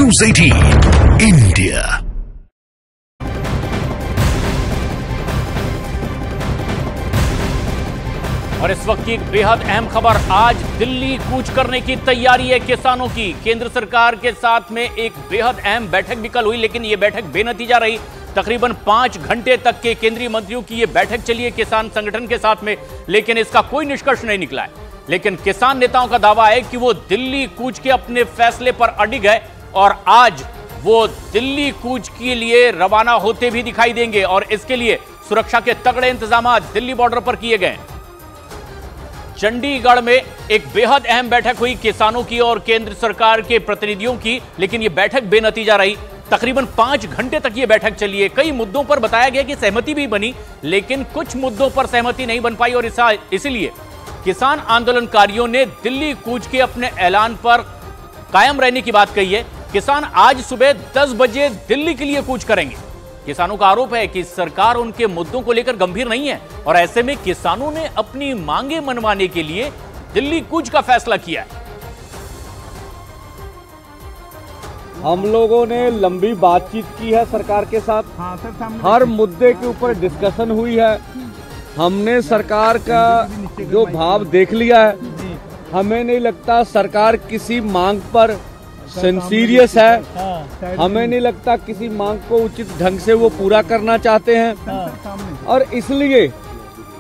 News 18 India। और इस वक्त की एक बेहद अहम खबर, आज दिल्ली कूच करने की तैयारी है किसानों की। केंद्र सरकार के साथ में एक बेहद अहम बैठक भी कल हुई, लेकिन यह बैठक बेनतीजा रही। तकरीबन 5 घंटे तक के केंद्रीय मंत्रियों की यह बैठक चली है किसान संगठन के साथ में, लेकिन इसका कोई निष्कर्ष नहीं निकला है। लेकिन किसान नेताओं का दावा है कि वो दिल्ली कूच के अपने फैसले पर अडिग है और आज वो दिल्ली कूच के लिए रवाना होते भी दिखाई देंगे और इसके लिए सुरक्षा के तगड़े इंतजाम दिल्ली बॉर्डर पर किए गए। चंडीगढ़ में एक बेहद अहम बैठक हुई किसानों की और केंद्र सरकार के प्रतिनिधियों की, लेकिन यह बैठक बेनतीजा रही। तकरीबन 5 घंटे तक यह बैठक चली है। कई मुद्दों पर बताया गया कि सहमति भी बनी, लेकिन कुछ मुद्दों पर सहमति नहीं बन पाई और इसलिए किसान आंदोलनकारियों ने दिल्ली कूच के अपने ऐलान पर कायम रहने की बात कही है। किसान आज सुबह 10 बजे दिल्ली के लिए कूच करेंगे। किसानों का आरोप है कि सरकार उनके मुद्दों को लेकर गंभीर नहीं है और ऐसे में किसानों ने अपनी मांगे मनवाने के लिए दिल्ली कूच का फैसला किया है। हम लोगों ने लंबी बातचीत की है सरकार के साथ, हर मुद्दे के ऊपर डिस्कशन हुई है। हमने सरकार का जो भाव देख लिया है। हमें नहीं लगता सरकार किसी मांग पर सिंसीरियस है। हमें नहीं लगता किसी मांग को उचित ढंग से वो पूरा करना चाहते हैं और इसलिए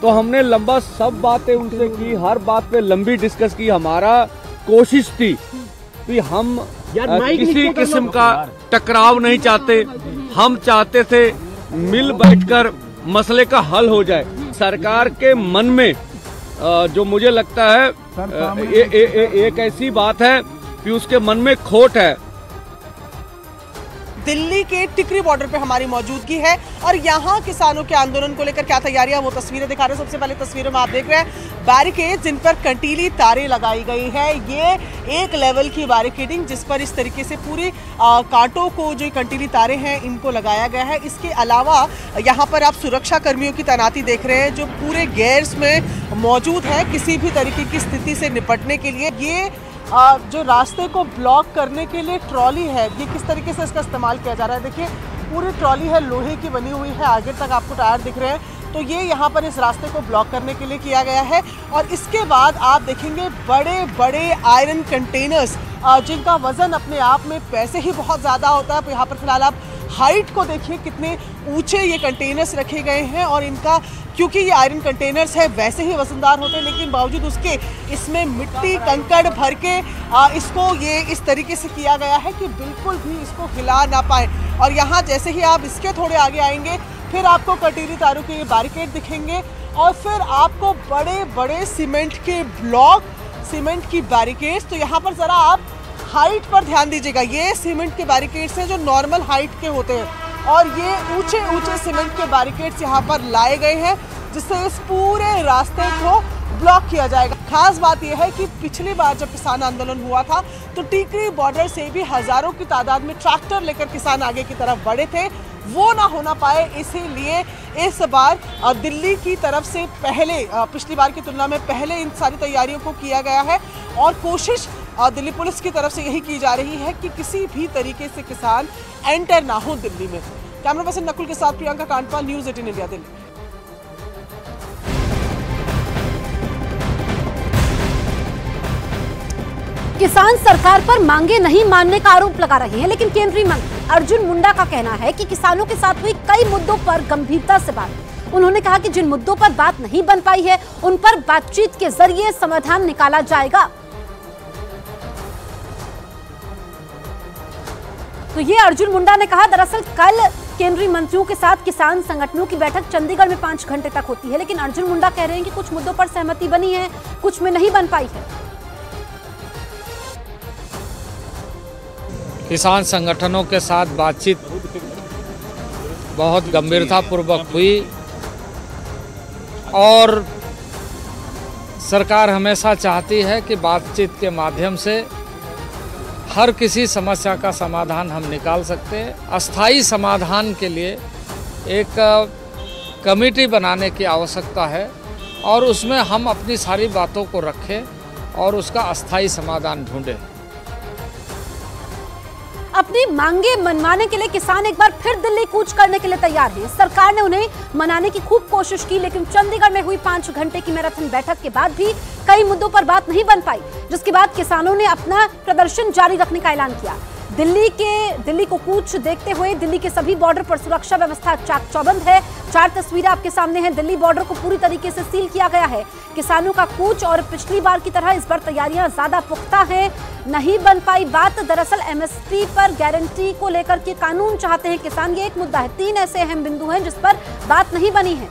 तो हमने लंबा सब बातें उनसे की, हर बात पे लंबी डिस्कस की। हमारा कोशिश थी कि हम किसी किस्म का टकराव नहीं चाहते। हम चाहते थे मिल बैठकर मसले का हल हो जाए। सरकार के मन में जो मुझे लगता है एक ऐसी बात है कि उसके मन में खोट है। दिल्ली के टिकरी बॉर्डर पे हमारी मौजूदगी है और यहाँ किसानों के आंदोलन को लेकर क्या तैयारियां, वो तस्वीरें दिखा रहे हैं। सबसे पहले तस्वीरों में आप देख रहे हैं बैरिकेड जिन पर कंटीली तारें लगाई गई है। ये एक लेवल की बैरिकेडिंग जिस पर इस तरीके से पूरी कांटों को, जो कंटीली तारें हैं, इनको लगाया गया है। इसके अलावा यहाँ पर आप सुरक्षा कर्मियों की तैनाती देख रहे हैं जो पूरे गेयर्स में मौजूद है किसी भी तरीके की स्थिति से निपटने के लिए। ये जो रास्ते को ब्लॉक करने के लिए ट्रॉली है, ये किस तरीके से इसका इस्तेमाल किया जा रहा है। देखिए पूरी ट्रॉली है, लोहे की बनी हुई है, आगे तक आपको टायर दिख रहे हैं। तो ये यहाँ पर इस रास्ते को ब्लॉक करने के लिए किया गया है। और इसके बाद आप देखेंगे बड़े बड़े आयरन कंटेनर्स जिनका वजन अपने आप में पैसे ही बहुत ज़्यादा होता है। यहाँ पर फिलहाल आप हाइट को देखिए, कितने ऊंचे ये कंटेनर्स रखे गए हैं और इनका, क्योंकि ये आयरन कंटेनर्स है, वैसे ही वजनदार होते हैं, लेकिन बावजूद उसके इसमें मिट्टी कंकड़ भर के इसको ये इस तरीके से किया गया है कि बिल्कुल भी इसको हिला ना पाए। और यहाँ जैसे ही आप इसके थोड़े आगे आएंगे फिर आपको कटीली तारों के ये बैरिकेड दिखेंगे और फिर आपको बड़े बड़े सीमेंट के ब्लॉक, सीमेंट की बैरिकेड्स। तो यहाँ पर ज़रा आप हाइट पर ध्यान दीजिएगा। ये सीमेंट के बैरिकेड्स हैं जो नॉर्मल हाइट के होते हैं और ये ऊंचे ऊंचे सीमेंट के बैरिकेड्स यहाँ पर लाए गए हैं जिससे इस पूरे रास्ते को ब्लॉक किया जाएगा। खास बात यह है कि पिछली बार जब किसान आंदोलन हुआ था तो टिकरी बॉर्डर से भी हजारों की तादाद में ट्रैक्टर लेकर किसान आगे की तरफ बढ़े थे, वो ना होना पाए इसीलिए इस बार दिल्ली की तरफ से पहले, पिछली बार की तुलना में पहले इन सारी तैयारियों को किया गया है। और कोशिश दिल्ली पुलिस की तरफ से यही की जा रही है कि किसी भी तरीके से किसान एंटर ना हो दिल्ली में। कैमरा पर्सन नकुल के साथ प्रियंका कांडपाल, न्यूज़ 18 इंडिया, दिल्ली। किसान सरकार पर मांगे नहीं मानने का आरोप लगा रहे हैं, लेकिन केंद्रीय मंत्री अर्जुन मुंडा का कहना है कि किसानों के साथ हुई कई मुद्दों पर गंभीरता से बात। उन्होंने कहा कि जिन मुद्दों पर बात नहीं बन पाई है उन पर बातचीत के जरिए समाधान निकाला जाएगा। तो ये अर्जुन मुंडा ने कहा। दरअसल कल केंद्रीय मंत्रियों के साथ किसान संगठनों की बैठक चंडीगढ़ में 5 घंटे तक होती है, लेकिन अर्जुन मुंडा कह रहे हैं कि कुछ मुद्दों पर सहमति बनी है, कुछ में नहीं बन पाई है। किसान संगठनों के साथ बातचीत बहुत गंभीरतापूर्वक हुई और सरकार हमेशा चाहती है कि बातचीत के माध्यम से हर किसी समस्या का समाधान हम निकाल सकते हैं। अस्थायी समाधान के लिए एक कमेटी बनाने की आवश्यकता है और उसमें हम अपनी सारी बातों को रखें और उसका अस्थायी समाधान ढूंढें। अपनी मांगे मनवाने के लिए किसान एक बार फिर दिल्ली कूच करने के लिए तैयार हैं। सरकार ने उन्हें मनाने की खूब कोशिश की, लेकिन चंडीगढ़ में हुई 5 घंटे की मैराथन बैठक के बाद भी कई मुद्दों पर बात नहीं बन पाई, जिसके बाद किसानों ने अपना प्रदर्शन जारी रखने का ऐलान किया। दिल्ली को कूच देखते हुए दिल्ली के सभी बॉर्डर पर सुरक्षा व्यवस्था चाक चौबंद है। 4 तस्वीरें आपके सामने हैं। दिल्ली बॉर्डर को पूरी तरीके से सील किया गया है। किसानों का कूच और पिछली बार की तरह इस बार तैयारियां ज्यादा पुख्ता हैं। नहीं बन पाई बात, दरअसल एमएसपी पर गारंटी को लेकर के कानून चाहते हैं किसान, ये एक मुद्दा है। 3 ऐसे अहम बिंदु हैं जिस पर बात नहीं बनी है।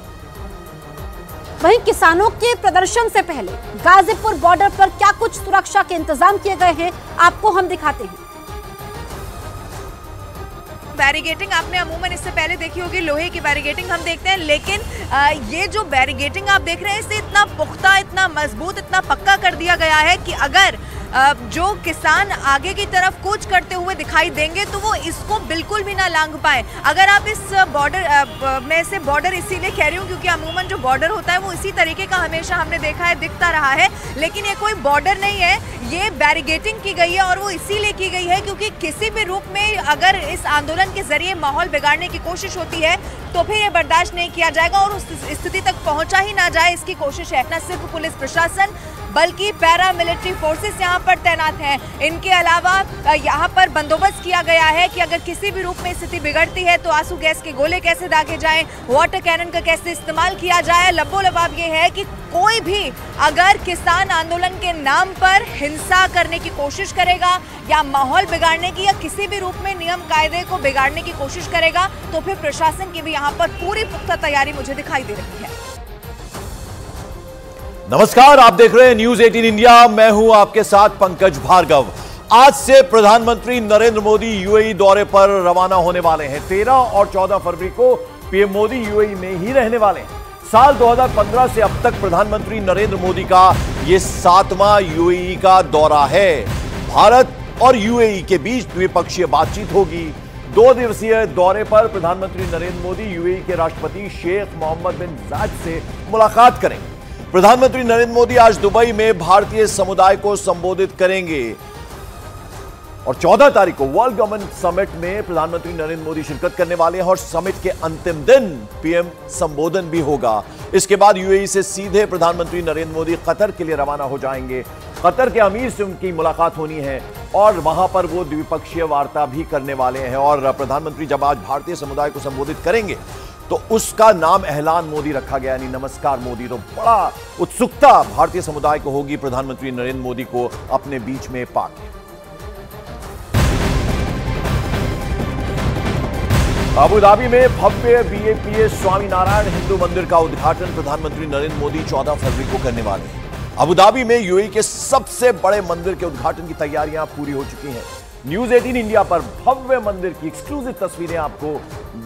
वहीं किसानों के प्रदर्शन से पहले गाजीपुर बॉर्डर पर क्या कुछ सुरक्षा के इंतजाम किए गए हैं, आपको हम दिखाते हैं। बैरिगेटिंग आपने अमूमन इससे पहले देखी होगी, लोहे की बैरिगेटिंग हम देखते हैं, लेकिन ये जो बैरिगेटिंग आप देख रहे हैं इसे इतना पुख्ता, इतना मजबूत, इतना पक्का कर दिया गया है कि अगर जो किसान आगे की तरफ कूच करते हुए दिखाई देंगे तो वो इसको बिल्कुल भी ना लांघ पाए। अगर आप इस बॉर्डर में से बॉर्डर इसीलिए कह रही हूँ क्योंकि अमूमन जो बॉर्डर होता है वो इसी तरीके का हमेशा हमने देखा है, दिखता रहा है, लेकिन ये कोई बॉर्डर नहीं है, ये बैरिगेटिंग की गई है और वो इसीलिए की गई है क्योंकि किसी भी रूप में अगर इस आंदोलन के जरिए माहौल बिगाड़ने की कोशिश होती है तो फिर ये बर्दाश्त नहीं किया जाएगा और उस स्थिति तक पहुंचा ही ना जाए, इसकी कोशिश है। न सिर्फ पुलिस प्रशासन बल्कि पैरा मिलिट्री फोर्सेस यहाँ पर तैनात हैं। इनके अलावा यहाँ पर बंदोबस्त किया गया है कि अगर किसी भी रूप में स्थिति बिगड़ती है तो आंसू गैस के गोले कैसे दागे जाएं, वाटर कैनन का कैसे इस्तेमाल किया जाए। लबोलबाब ये है कि कोई भी अगर किसान आंदोलन के नाम पर हिंसा करने की कोशिश करेगा या माहौल बिगाड़ने की या किसी भी रूप में नियम कायदे को बिगाड़ने की कोशिश करेगा तो फिर प्रशासन की भी यहाँ पर पूरी पुख्ता तैयारी मुझे दिखाई दे रही है। नमस्कार, आप देख रहे हैं न्यूज 18 इंडिया। मैं हूं आपके साथ पंकज भार्गव। आज से प्रधानमंत्री नरेंद्र मोदी यूएई दौरे पर रवाना होने वाले हैं। 13 और 14 फरवरी को पीएम मोदी यूएई में ही रहने वाले हैं। साल 2015 से अब तक प्रधानमंत्री नरेंद्र मोदी का यह 7वां यूएई का दौरा है। भारत और यूएई के बीच द्विपक्षीय बातचीत होगी। 2 दिवसीय दौरे पर प्रधानमंत्री नरेंद्र मोदी यूएई के राष्ट्रपति शेख मोहम्मद बिन जायद से मुलाकात करेंगे। प्रधानमंत्री नरेंद्र मोदी आज दुबई में भारतीय समुदाय को संबोधित करेंगे और 14 तारीख को वर्ल्ड गवर्नमेंट समिट में प्रधानमंत्री नरेंद्र मोदी शिरकत करने वाले हैं और समिट के अंतिम दिन पीएम संबोधन भी होगा। इसके बाद यूएई से सीधे प्रधानमंत्री नरेंद्र मोदी कतर के लिए रवाना हो जाएंगे। कतर के अमीर से उनकी मुलाकात होनी है और वहां पर वो द्विपक्षीय वार्ता भी करने वाले हैं। और प्रधानमंत्री जब आज भारतीय समुदाय को संबोधित करेंगे तो उसका नाम एहलान मोदी रखा गया, यानी नमस्कार मोदी। तो बड़ा उत्सुकता भारतीय समुदाय को होगी प्रधानमंत्री नरेंद्र मोदी को अपने बीच में पाकर। अबू धाबी में भव्य बीएपीए स्वामीनारायण हिंदू मंदिर का उद्घाटन प्रधानमंत्री नरेंद्र मोदी 14 फरवरी को करने वाले हैं। अबू धाबी में यूएई के सबसे बड़े मंदिर के उद्घाटन की तैयारियां पूरी हो चुकी हैं। न्यूज 18 इंडिया पर भव्य मंदिर की एक्सक्लूसिव तस्वीरें आपको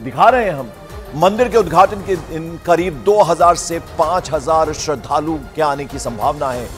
दिखा रहे हैं हम। मंदिर के उद्घाटन के दिन करीब 2000 से 5000 श्रद्धालु के आने की संभावना है।